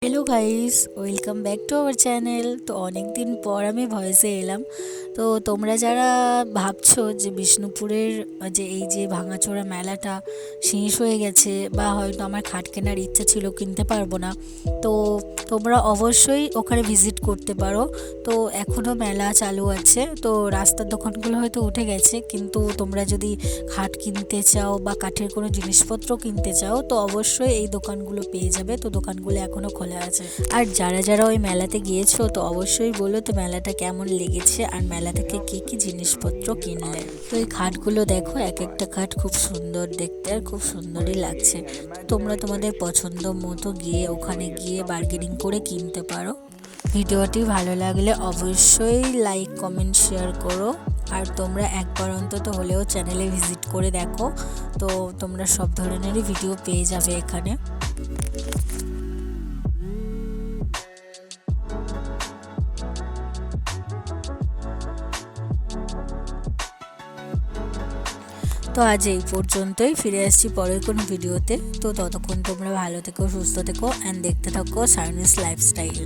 Hello guys, welcome back to our channel. তো অনেক দিন পর আমি ভয়েসে এলাম। তো তোমরা যারা ভাবছো যে বিষ্ণুপুরের যে এই যে ভাঙাচোরা মেলাটা শেষ হয়ে গেছে, বা হয়তো আমার খাট কেনার ইচ্ছা ছিল কিনতে পারবো না, তো তোমরা অবশ্যই ওখানে ভিজিট করতে পারো। তো এখনও মেলা চালু আছে। তো রাস্তার দোকানগুলো হয়তো উঠে গেছে, কিন্তু তোমরা যদি খাট কিনতে চাও বা কাঠের কোনো জিনিসপত্র কিনতে চাও তো অবশ্যই এই দোকানগুলো পেয়ে যাবে। তো দোকানগুলো এখনও খোলা আছে। আর যারা যারা ওই মেলাতে গিয়েছো তো অবশ্যই বলো তো মেলাটা কেমন লেগেছে, আর মেলা থেকে কী কী জিনিসপত্র কিনলে। তো এই খাটগুলো দেখো, এক একটা খাট খুব সুন্দর দেখতে আর খুব সুন্দরই লাগছে। তো তোমরা তোমাদের পছন্দ মতো গিয়ে ওখানে গিয়ে বার্গেনিং করে কিনতে পারো। ভিডিওটি ভালো লাগলে অবশ্যই লাইক কমেন্ট শেয়ার করো। আর তোমরা একবার অন্তত হলেও চ্যানেলে ভিজিট করে দেখো। তো তোমরা সব ধরনেরই ভিডিও পেয়ে যাবে এখানে। তো আজ এই পর্যন্তই, ফিরে আসছি পরের কোনো ভিডিওতে। তো ততক্ষণ তোমরা ভালো থেকো, সুস্থ থেকো অ্যান্ড দেখতে থাকো সায়নিস লাইফস্টাইল।